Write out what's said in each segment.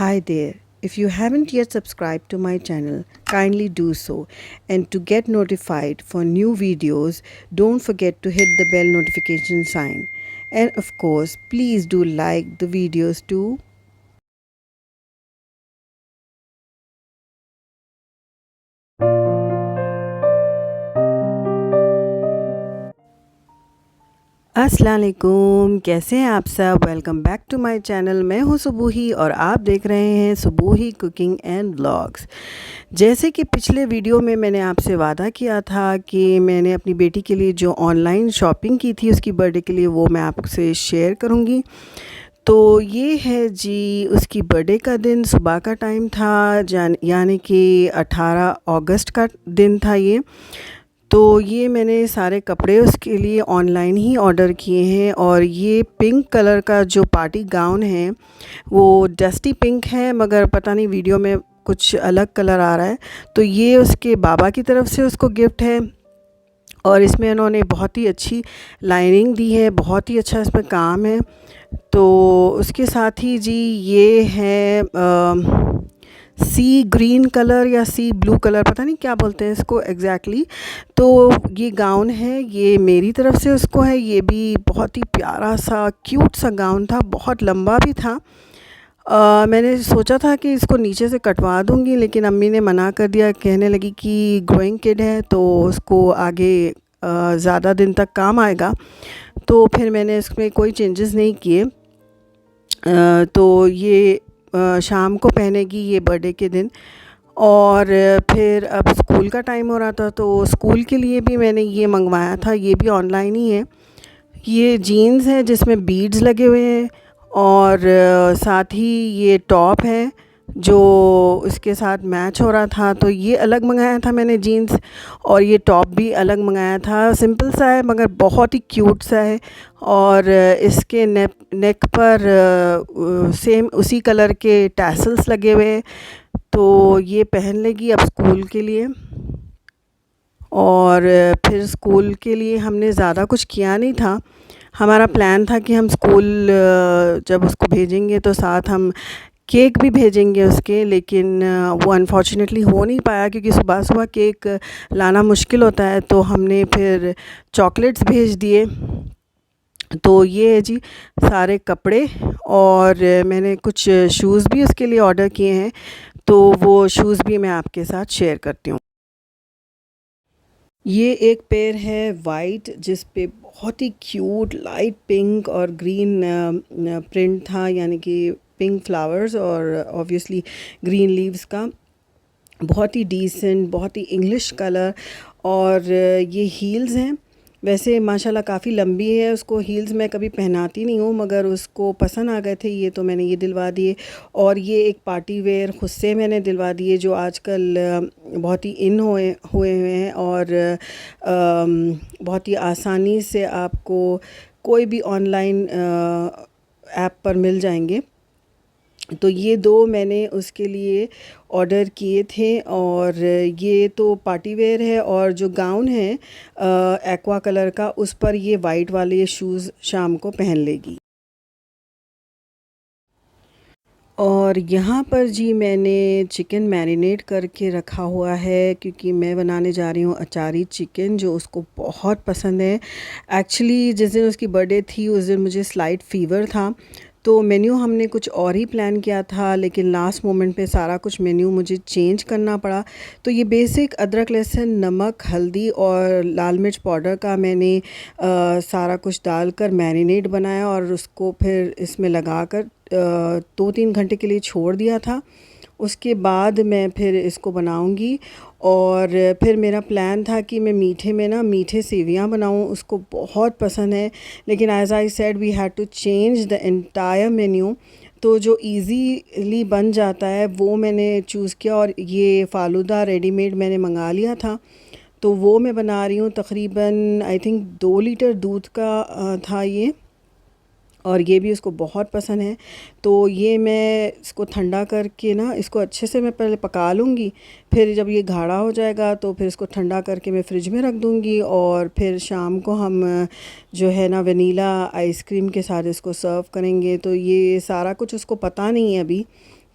Hi there. If you haven't yet subscribed to my channel, kindly do so. And to get notified for new videos, don't forget to hit the bell notification sign. And of course, please do like the videos too. अस्सलाम वालेकुम, कैसे हैं आप सब। Welcome back to my channel. मैं हूं सुबूही और आप देख रहे हैं सुबूही कुकिंग एंड व्लॉग्स। जैसे कि पिछले वीडियो में मैंने आपसे वादा किया था कि मैंने अपनी बेटी के लिए जो ऑनलाइन शॉपिंग की थी उसकी बर्थडे के लिए, वो मैं आपसे शेयर करूंगी। तो ये है जी उसकी बर्थडे का दिन, सुबह का टाइम था, यानी कि 18 अगस्त का दिन था ये। तो ये मैंने सारे कपड़े उसके लिए ऑनलाइन ही ऑर्डर किए हैं। और ये पिंक कलर का जो पार्टी गाउन है वो डस्टी पिंक है, मगर पता नहीं वीडियो में कुछ अलग कलर आ रहा है। तो ये उसके बाबा की तरफ से उसको गिफ्ट है। और इसमें उन्होंने बहुत ही अच्छी लाइनिंग दी है, बहुत ही अच्छा इसमें काम है। तो उसके साथ ही जी ये है सी ग्रीन कलर या सी ब्लू कलर, पता नहीं क्या बोलते हैं इसको एग्जैक्टली। तो ये गाउन है, ये मेरी तरफ से उसको है। ये भी बहुत ही प्यारा सा क्यूट सा गाउन था, बहुत लंबा भी था। मैंने सोचा था कि इसको नीचे से कटवा दूंगी, लेकिन अम्मी ने मना कर दिया। कहने लगी कि ग्रोइंग किड है तो उसको आगे ज़्यादा दिन तक काम आएगा। तो फिर मैंने इसमें कोई चेंजेस नहीं किए। तो ये शाम को पहनेगी ये बर्थडे के दिन। और फिर अब स्कूल का टाइम हो रहा था, तो स्कूल के लिए भी मैंने ये मंगवाया था। ये भी ऑनलाइन ही है। ये जीन्स है जिसमें बीड्स लगे हुए हैं, और साथ ही ये टॉप है जो इसके साथ मैच हो रहा था। तो ये अलग मंगाया था मैंने जीन्स, और ये टॉप भी अलग मंगाया था। सिंपल सा है मगर बहुत ही क्यूट सा है। और इसके नेक पर सेम उसी कलर के टैसल्स लगे हुए हैं। तो ये पहन लेगी अब स्कूल के लिए। और फिर स्कूल के लिए हमने ज़्यादा कुछ किया नहीं था। हमारा प्लान था कि हम स्कूल जब उसको भेजेंगे तो साथ हम केक भी भेजेंगे उसके, लेकिन वो अनफॉर्चुनेटली हो नहीं पाया क्योंकि सुबह सुबह केक लाना मुश्किल होता है। तो हमने फिर चॉकलेट्स भेज दिए। तो ये है जी सारे कपड़े। और मैंने कुछ शूज़ भी उसके लिए ऑर्डर किए हैं, तो वो शूज़ भी मैं आपके साथ शेयर करती हूँ। ये एक पेयर है वाइट, जिस पे बहुत ही क्यूट लाइट पिंक और ग्रीन प्रिंट था, यानी कि पिंक फ्लावर्स और ऑब्वियसली ग्रीन लीव्स का। बहुत ही डिसेंट, बहुत ही इंग्लिश कलर। और ये हील्स हैं। वैसे माशाल्लाह काफ़ी लंबी है, उसको हील्स मैं कभी पहनाती नहीं हूँ, मगर उसको पसंद आ गए थे ये, तो मैंने ये दिलवा दिए। और ये एक पार्टी वेयर खुद से मैंने दिलवा दिए, जो आजकल बहुत ही इन हुए हुए हैं। और बहुत ही आसानी से आपको कोई भी ऑनलाइन ऐप पर मिल जाएंगे। तो ये दो मैंने उसके लिए ऑर्डर किए थे। और ये तो पार्टी वेयर है, और जो गाउन है एक्वा कलर का, उस पर ये वाइट वाले शूज़ शाम को पहन लेगी। और यहाँ पर जी मैंने चिकन मैरिनेट करके रखा हुआ है, क्योंकि मैं बनाने जा रही हूँ अचारी चिकन, जो उसको बहुत पसंद है। एक्चुअली जिस दिन उसकी बर्थडे थी उस दिन मुझे स्लाइट फ़ीवर था, तो मेन्यू हमने कुछ और ही प्लान किया था, लेकिन लास्ट मोमेंट पे सारा कुछ मेन्यू मुझे चेंज करना पड़ा। तो ये बेसिक अदरक लहसुन नमक हल्दी और लाल मिर्च पाउडर का मैंने सारा कुछ डालकर मैरिनेट बनाया, और उसको फिर इसमें लगाकर 2-3 घंटे के लिए छोड़ दिया था। उसके बाद मैं फिर इसको बनाऊंगी। और फिर मेरा प्लान था कि मैं मीठे में ना मीठे सेवियां बनाऊं, उसको बहुत पसंद है। लेकिन as I said we had to change the entire menu. तो जो इजीली बन जाता है वो मैंने चूज़ किया, और ये फ़ालूदा रेडीमेड मैंने मंगा लिया था। तो वो मैं बना रही हूँ। तकरीबन आई थिंक 2 लीटर दूध का था ये, और ये भी उसको बहुत पसंद है। तो ये मैं इसको ठंडा करके ना, इसको अच्छे से मैं पहले पका लूँगी। फिर जब ये गाढ़ा हो जाएगा तो फिर इसको ठंडा करके मैं फ़्रिज में रख दूँगी। और फिर शाम को हम जो है ना वनीला आइसक्रीम के साथ इसको सर्व करेंगे। तो ये सारा कुछ उसको पता नहीं है अभी,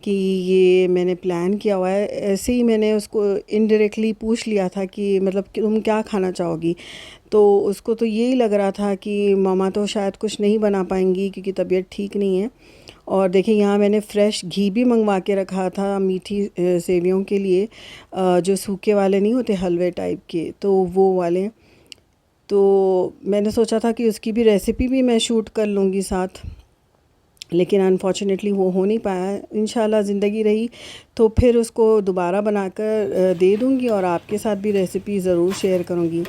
कि ये मैंने प्लान किया हुआ है। ऐसे ही मैंने उसको इनडायरेक्टली पूछ लिया था कि मतलब कि तुम क्या खाना चाहोगी, तो उसको तो यही लग रहा था कि मामा तो शायद कुछ नहीं बना पाएंगी क्योंकि तबीयत ठीक नहीं है। और देखिए यहाँ मैंने फ़्रेश घी भी मंगवा के रखा था मीठी सेवियों के लिए, जो सूखे वाले नहीं होते हलवे टाइप के, तो वो वाले। तो मैंने सोचा था कि उसकी भी रेसिपी भी मैं शूट कर लूँगी साथ, लेकिन अनफॉर्चुनेटली वो हो नहीं पाया। इंशाल्लाह ज़िंदगी रही तो फिर उसको दोबारा बनाकर दे दूँगी और आपके साथ भी रेसिपी ज़रूर शेयर करूँगी।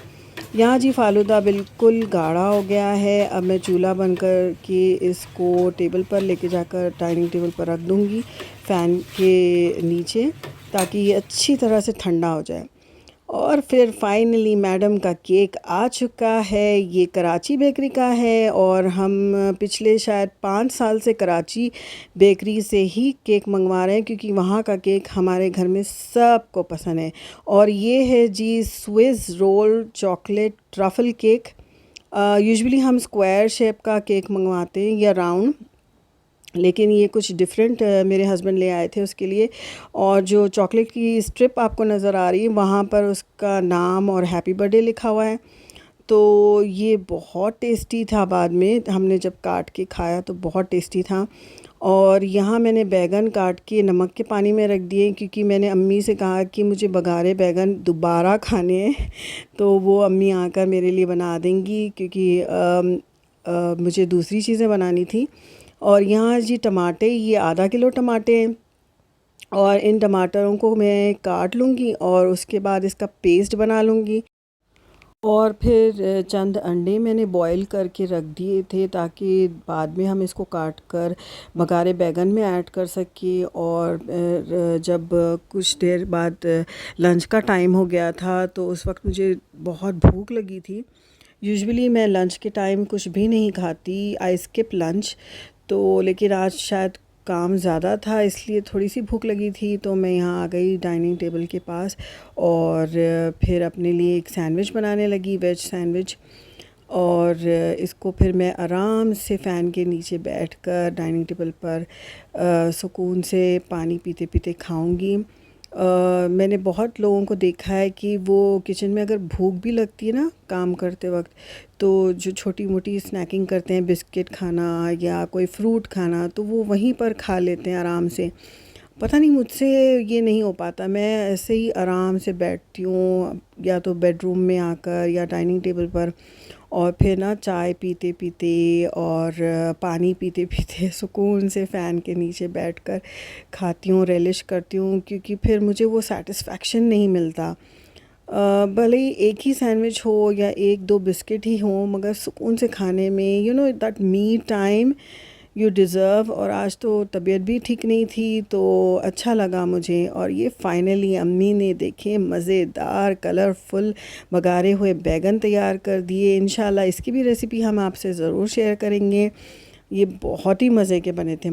यहाँ जी फ़ालूदा बिल्कुल गाढ़ा हो गया है। अब मैं चूल्हा बंद कर के इसको टेबल पर लेके जाकर डाइनिंग टेबल पर रख दूँगी फ़ैन के नीचे, ताकि ये अच्छी तरह से ठंडा हो जाए। और फिर फाइनली मैडम का केक आ चुका है। ये कराची बेकरी का है और हम पिछले शायद 5 साल से कराची बेकरी से ही केक मंगवा रहे हैं, क्योंकि वहाँ का केक हमारे घर में सबको पसंद है। और ये है जी Swiss roll chocolate truffle cake. Usually हम स्क्वायर शेप का केक मंगवाते हैं या राउंड, लेकिन ये कुछ डिफरेंट मेरे हस्बैंड ले आए थे उसके लिए। और जो चॉकलेट की स्ट्रिप आपको नज़र आ रही है वहाँ पर उसका नाम और हैप्पी बर्थडे लिखा हुआ है। तो ये बहुत टेस्टी था, बाद में हमने जब काट के खाया तो बहुत टेस्टी था। और यहाँ मैंने बैगन काट के नमक के पानी में रख दिए, क्योंकि मैंने अम्मी से कहा कि मुझे बघारे बैगन दोबारा खाने हैं तो वो अम्मी आकर मेरे लिए बना देंगी, क्योंकि मुझे दूसरी चीज़ें बनानी थी। और यहाँ जी टमाटे, ये आधा किलो टमाटे हैं और इन टमाटरों को मैं काट लूँगी और उसके बाद इसका पेस्ट बना लूँगी। और फिर चंद अंडे मैंने बॉईल करके रख दिए थे, ताकि बाद में हम इसको काट कर बघारे बैगन में ऐड कर सकें। और जब कुछ देर बाद लंच का टाइम हो गया था तो उस वक्त मुझे बहुत भूख लगी थी। यूजुअली मैं लंच के टाइम कुछ भी नहीं खाती, आई स्किप लंच। तो लेकिन आज शायद काम ज़्यादा था इसलिए थोड़ी सी भूख लगी थी, तो मैं यहाँ आ गई डाइनिंग टेबल के पास और फिर अपने लिए एक सैंडविच बनाने लगी, वेज सैंडविच। और इसको फिर मैं आराम से फ़ैन के नीचे बैठकर डाइनिंग टेबल पर सुकून से पानी पीते पीते खाऊंगी। मैंने बहुत लोगों को देखा है कि वो किचन में अगर भूख भी लगती है ना काम करते वक्त, तो जो छोटी मोटी स्नैकिंग करते हैं, बिस्किट खाना या कोई फ्रूट खाना, तो वो वहीं पर खा लेते हैं आराम से। पता नहीं मुझसे ये नहीं हो पाता। मैं ऐसे ही आराम से बैठती हूँ, या तो बेडरूम में आकर या डाइनिंग टेबल पर, और फिर ना चाय पीते पीते और पानी पीते पीते सुकून से फ़ैन के नीचे बैठकर खाती हूँ, रेलिश करती हूँ, क्योंकि फिर मुझे वो सेटिस्फेक्शन नहीं मिलता। भले ही एक ही सैंडविच हो या एक दो बिस्किट ही हो, मगर सुकून से खाने में you know that me time you deserve. और आज तो तबीयत भी ठीक नहीं थी तो अच्छा लगा मुझे। और ये फाइनली अम्मी ने देखे मज़ेदार कलरफुल बघारे हुए बैगन तैयार कर दिए। इंशाल्लाह इसकी भी रेसिपी हम आपसे ज़रूर शेयर करेंगे। ये बहुत ही मज़े के बने थे।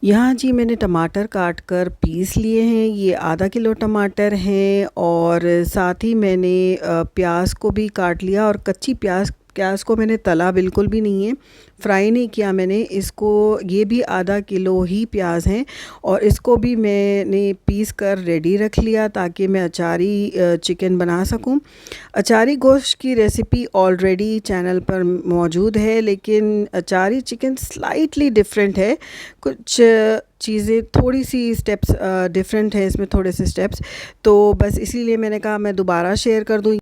यहाँ जी मैंने टमाटर काट कर पीस लिए हैं, ये आधा किलो टमाटर हैं। और साथ ही मैंने प्याज को भी काट लिया, और कच्ची प्याज प्याज को मैंने तला बिल्कुल भी नहीं है, फ्राई नहीं किया मैंने इसको। ये भी आधा किलो ही प्याज हैं और इसको भी मैंने पीस कर रेडी रख लिया, ताकि मैं अचारी चिकन बना सकूं। अचारी गोश्त की रेसिपी ऑलरेडी चैनल पर मौजूद है, लेकिन अचारी चिकन स्लाइटली डिफरेंट है। कुछ चीज़ें थोड़ी सी स्टेप्स डिफरेंट है इसमें, थोड़े से स्टेप्स। तो बस इसीलिए मैंने कहा मैं दोबारा शेयर कर दूँ।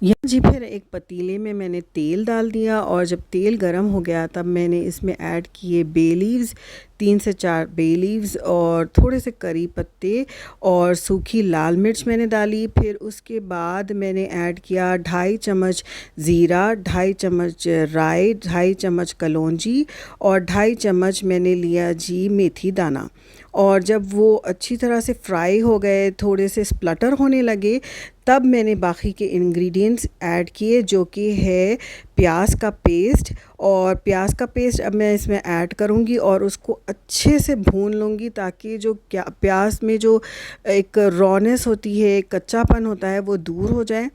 यहाँ जी फिर एक पतीले में मैंने तेल डाल दिया, और जब तेल गरम हो गया तब मैंने इसमें ऐड किए बे लीव्स, 3 से 4 बे लीव्स, और थोड़े से करी पत्ते और सूखी लाल मिर्च मैंने डाली। फिर उसके बाद मैंने ऐड किया 2.5 चम्मच ज़ीरा, 2.5 चम्मच राई, 2.5 चम्मच कलौंजी, और 2.5 चम्मच मैंने लिया जी मेथी दाना। और जब वो अच्छी तरह से फ्राई हो गए, थोड़े से स्प्लटर होने लगे, तब मैंने बाकी के इंग्रेडिएंट्स ऐड किए, जो कि है प्याज का पेस्ट। और प्याज का पेस्ट अब मैं इसमें ऐड करूँगी और उसको अच्छे से भून लूँगी, ताकि जो क्या प्याज में जो एक रॉनेस होती है, कच्चापन होता है, वो दूर हो जाए।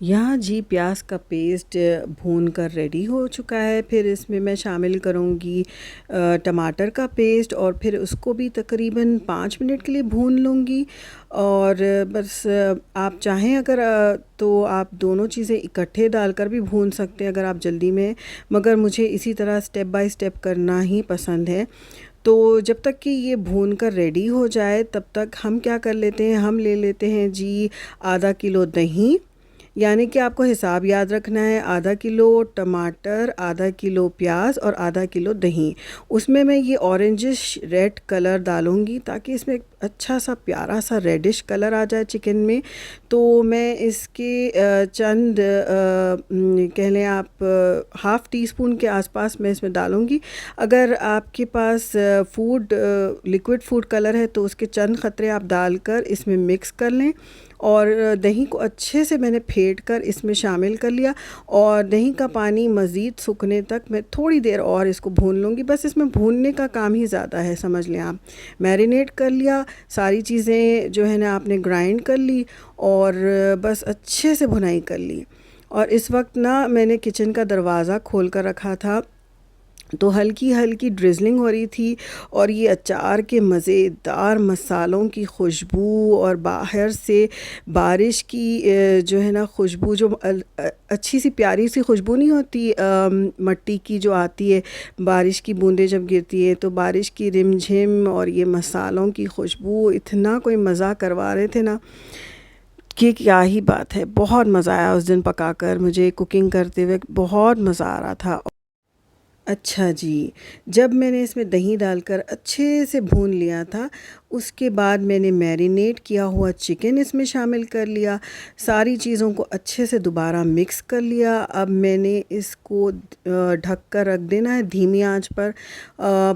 यहाँ जी प्याज का पेस्ट भून कर रेडी हो चुका है। फिर इसमें मैं शामिल करूँगी टमाटर का पेस्ट और फिर उसको भी तकरीबन 5 मिनट के लिए भून लूँगी। और बस आप चाहें अगर तो आप दोनों चीज़ें इकट्ठे डालकर भी भून सकते हैं अगर आप जल्दी में, मगर मुझे इसी तरह स्टेप बाय स्टेप करना ही पसंद है। तो जब तक कि ये भून कर रेडी हो जाए तब तक हम क्या कर लेते हैं, हम ले लेते हैं जी आधा किलो दही। यानी कि आपको हिसाब याद रखना है, आधा किलो टमाटर, आधा किलो प्याज और आधा किलो दही। उसमें मैं ये ऑरेंजिश रेड कलर डालूँगी ताकि इसमें एक अच्छा सा प्यारा सा रेडिश कलर आ जाए चिकन में। तो मैं इसके चंद कह लें आप हाफ़ टी स्पून के आसपास मैं इसमें डालूँगी। अगर आपके पास फूड लिक्विड फूड कलर है तो उसके चंद क़तरे आप डालकर इसमें मिक्स कर लें। और दही को अच्छे से मैंने फेंट कर इसमें शामिल कर लिया और दही का पानी मज़ीद सूखने तक मैं थोड़ी देर और इसको भून लूँगी। बस इसमें भूनने का काम ही ज़्यादा है, समझ लें आप। मैरिनेट कर लिया, सारी चीज़ें जो है ना आपने ग्राइंड कर ली और बस अच्छे से भुनाई कर ली। और इस वक्त ना मैंने किचन का दरवाज़ा खोल कर रखा था तो हल्की हल्की ड्रिज़लिंग हो रही थी और ये अचार के मज़ेदार मसालों की खुशबू और बाहर से बारिश की जो है ना खुशबू, जो अच्छी सी प्यारी सी खुशबू नहीं होती मट्टी की जो आती है, बारिश की बूंदें जब गिरती है तो बारिश की रिमझिम और ये मसालों की खुशबू इतना कोई मज़ा करवा रहे थे ना कि क्या ही बात है। बहुत मज़ा आया उस दिन पकाकर, मुझे कुकिंग करते हुए बहुत मज़ा आ रहा था। अच्छा जी, जब मैंने इसमें दही डालकर अच्छे से भून लिया था, उसके बाद मैंने मैरिनेट किया हुआ चिकन इसमें शामिल कर लिया। सारी चीज़ों को अच्छे से दोबारा मिक्स कर लिया। अब मैंने इसको ढक कर रख देना है धीमी आंच पर।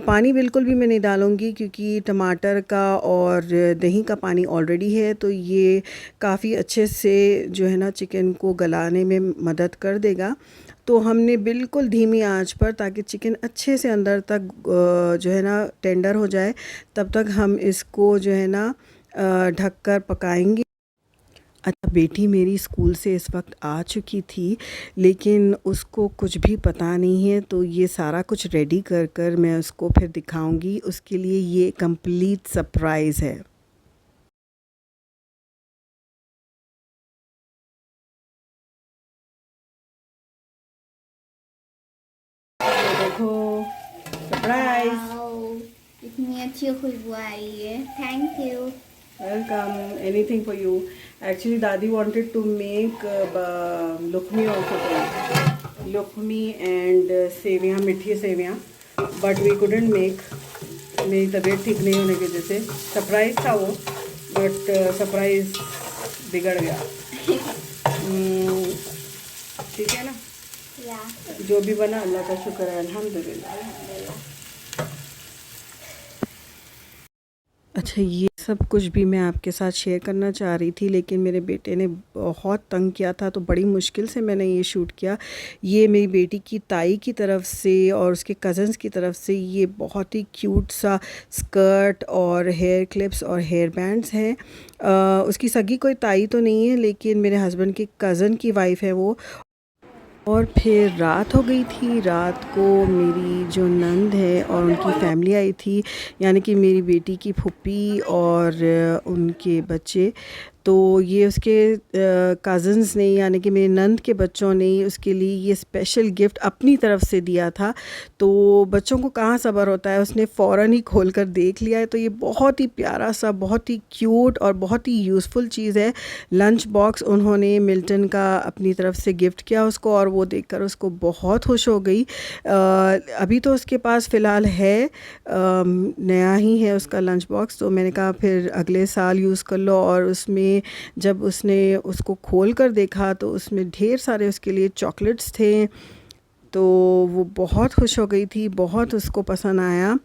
पानी बिल्कुल भी मैं नहीं डालूँगी क्योंकि टमाटर का और दही का पानी ऑलरेडी है, तो ये काफ़ी अच्छे से जो है ना चिकन को गलाने में मदद कर देगा। तो हमने बिल्कुल धीमी आंच पर, ताकि चिकन अच्छे से अंदर तक जो है ना टेंडर हो जाए, तब तक हम इसको जो है ना ढक कर पकाएंगे। अच्छा, बेटी मेरी स्कूल से इस वक्त आ चुकी थी लेकिन उसको कुछ भी पता नहीं है, तो ये सारा कुछ रेडी कर कर मैं उसको फिर दिखाऊंगी। उसके लिए ये कंप्लीट सरप्राइज़ है। देखो सरप्राइज। वाओ, इतनी अच्छी खुशबू आ रही है। Thank you. Welcome. Anything for you. Actually, Dadi wanted to make lukhmi also today. Lukhmi and सेवियाँ, मीठी सेवियाँ, but we couldn't make. मेरी तबीयत ठीक नहीं होने की वजह से। सरप्राइज था वो, बट सरप्राइज बिगड़ गया। ठीक है ना, या जो भी बना अल्लाह का शुक्र है, अल्हम्दुलिल्लाह। अच्छा, ये सब कुछ भी मैं आपके साथ शेयर करना चाह रही थी लेकिन मेरे बेटे ने बहुत तंग किया था, तो बड़ी मुश्किल से मैंने ये शूट किया। ये मेरी बेटी की ताई की तरफ से और उसके कज़न्स की तरफ से ये बहुत ही क्यूट सा स्कर्ट और हेयर क्लिप्स और हेयर बैंड्स हैं। उसकी सगी कोई ताई तो नहीं है लेकिन मेरे हस्बैंड के कज़न की वाइफ है वो। और फिर रात हो गई थी। रात को मेरी जो नंद है और उनकी फैमिली आई थी, यानी कि मेरी बेटी की फूफी और उनके बच्चे। तो ये उसके कज़न्स ने, यानी कि मेरी नंद के बच्चों ने उसके लिए ये स्पेशल गिफ्ट अपनी तरफ से दिया था। तो बच्चों को कहाँ सब्र होता है, उसने फ़ौरन ही खोल कर देख लिया है। तो ये बहुत ही प्यारा सा, बहुत ही क्यूट और बहुत ही यूज़फुल चीज़ है। लंच बॉक्स उन्होंने मिल्टन का अपनी तरफ से गिफ्ट किया उसको और वो देखकर उसको बहुत खुश हो गई। अभी तो उसके पास फ़िलहाल है, नया ही है उसका लंच बॉक्स। तो मैंने कहा फिर अगले साल यूज़ कर लो। और उसमें जब उसने उसको खोल कर देखा तो उसमें ढेर सारे उसके लिए चॉकलेट्स थे। तो वो बहुत खुश हो गई थी, बहुत उसको पसंद आया।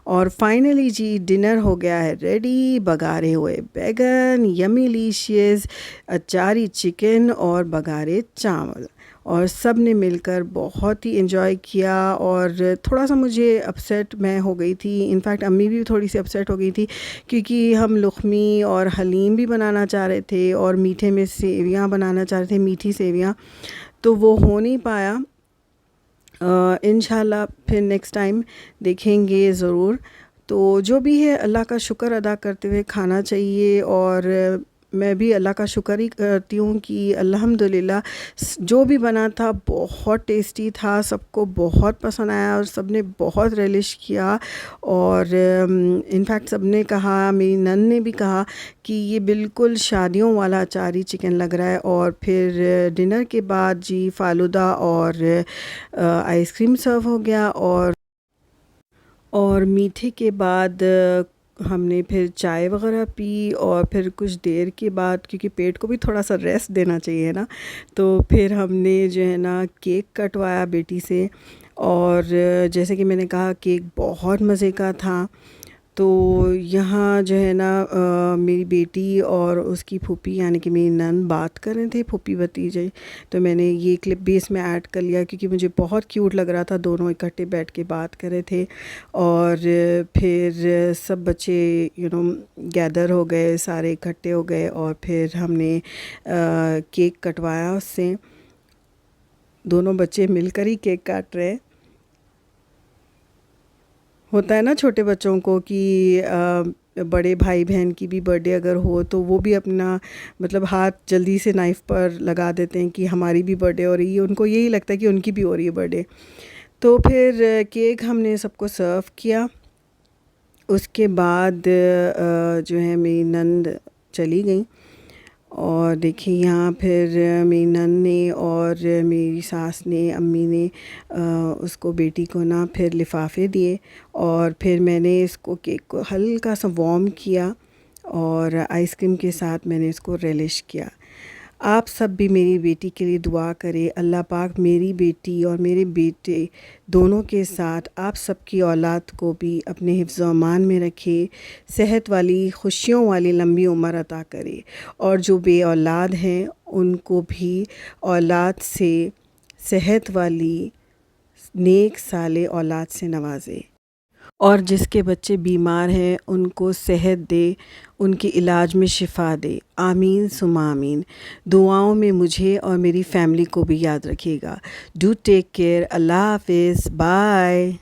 और फाइनली जी डिनर हो गया है रेडी। बघारे हुए बैगन, यमी डिलीशियस अचारी चिकन और बघारे चावल, और सब ने मिलकर बहुत ही इन्जॉय किया। और थोड़ा सा मुझे अपसेट मैं हो गई थी, इनफैक्ट अम्मी भी थोड़ी सी अपसेट हो गई थी, क्योंकि हम लुखमी और हलीम भी बनाना चाह रहे थे और मीठे में सेवियां बनाना चाह रहे थे, मीठी सेवियां, तो वो हो नहीं पाया। इंशाल्लाह फिर नेक्स्ट टाइम देखेंगे ज़रूर। तो जो भी है अल्लाह का शुक्र अदा करते हुए खाना चाहिए, और मैं भी अल्लाह का शुक्र ही करती हूँ कि अल्हम्दुलिल्लाह जो भी बना था बहुत टेस्टी था, सबको बहुत पसंद आया और सब ने बहुत रिलिश किया। और इनफैक्ट सब ने कहा, मेरी नन ने भी कहा कि ये बिल्कुल शादियों वाला अचारी चिकन लग रहा है। और फिर डिनर के बाद जी फालूदा और आइसक्रीम सर्व हो गया, और मीठे के बाद हमने फिर चाय वग़ैरह पी। और फिर कुछ देर के बाद, क्योंकि पेट को भी थोड़ा सा रेस्ट देना चाहिए ना, तो फिर हमने जो है ना केक कटवाया बेटी से। और जैसे कि मैंने कहा केक बहुत मज़े का था। तो यहाँ जो है ना मेरी बेटी और उसकी फूफी यानी कि मेरी नन बात कर रहे थे, फूफी भतीजे, तो मैंने ये क्लिप भी इसमें ऐड कर लिया क्योंकि मुझे बहुत क्यूट लग रहा था, दोनों इकट्ठे बैठ के बात कर रहे थे। और फिर सब बच्चे गैदर हो गए, सारे इकट्ठे हो गए, और फिर हमने केक कटवाया उससे। दोनों बच्चे मिलकर ही केक काट रहे हैं। होता है ना छोटे बच्चों को कि बड़े भाई बहन की भी बर्थडे अगर हो तो वो भी अपना मतलब हाथ जल्दी से नाइफ़ पर लगा देते हैं कि हमारी भी बर्थडे हो रही है, उनको यही लगता है कि उनकी भी हो रही है बर्थडे। तो फिर केक हमने सबको सर्व किया। उसके बाद जो है मेरी नंद चली गई, और देखिए यहाँ फिर मेरी नन ने और मेरी सास ने, अम्मी ने उसको बेटी को ना फिर लिफाफे दिए, और फिर मैंने इसको केक को हल्का सा वार्म किया और आइसक्रीम के साथ मैंने इसको रेलिश किया। आप सब भी मेरी बेटी के लिए दुआ करें, अल्लाह पाक मेरी बेटी और मेरे बेटे दोनों के साथ आप सबकी औलाद को भी अपने हिफ्ज़ अमान में रखे, सेहत वाली खुशियों वाली लंबी उम्र अता करे, और जो बे औलाद हैं उनको भी औलाद से सेहत वाली नेक साले औलाद से नवाजे, और जिसके बच्चे बीमार हैं उनको सेहत दे, उनके इलाज में शिफा दे। आमीन सुमा आमीन। दुआओं में मुझे और मेरी फैमिली को भी याद रखिएगा। Do take care. अल्लाह हाफिज़। बाय।